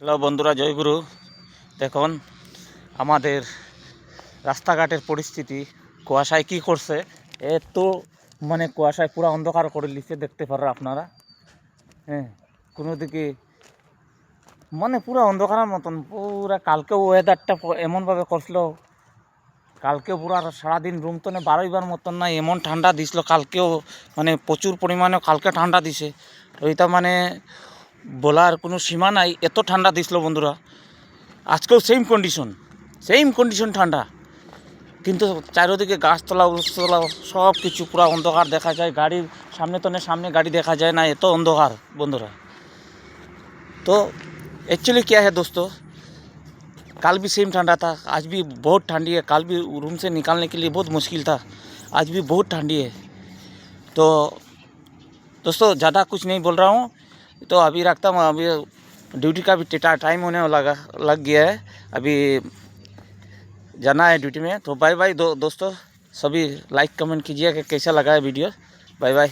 Hello বন্ধুরা, জয়গুরু। দেখুন আমাদের রাস্তাঘাটের পরিস্থিতি, কুয়াশায় কি করছে। এত কুয়াশায় পুরো অন্ধকার করে লিখে দেখতে পারো আপনারা। হ্যাঁ, কোনো দিকে পুরো অন্ধকারের মতন। পুরা কালকেও ওয়েদারটা এমনভাবে করছিল, কালকে পুরো সারাদিন রুম তো বারোইবার মতন না, এমন ঠান্ডা দিছিল কালকেও, প্রচুর পরিমাণে কালকে ঠান্ডা দিছে। তো এটা বলার কোনো সীমা নাই, এত ঠান্ডা দিছিল বন্ধুরা। আজকেও সেম কন্ডিশন ঠান্ডা, কিন্তু চারিদিকে গাছতলা উচ্চতলা সব কিছু পুরো অন্ধকার দেখা যায়। গাড়ির সামনে গাড়ি দেখা যায় না, এত अंधकार बंधुरा। तो एक्चुअली क्या है दोस्तों, कल भी सेम ठंडा था, आज भी बहुत ठंडी है। कल भी रूम से निकालने के लिए बहुत मुश्किल था, आज भी बहुत ठंडी है। तो दोस्तों ज़्यादा कुछ नहीं बोल रहा हूँ, तो अभी रखता हूँ। अभी ड्यूटी का भी टाइम होने लग गया है, अभी जाना है ड्यूटी में। तो बाय बाय दोस्तों, सभी लाइक कमेंट कीजिए कि कैसा लगा है वीडियो। Bye bye.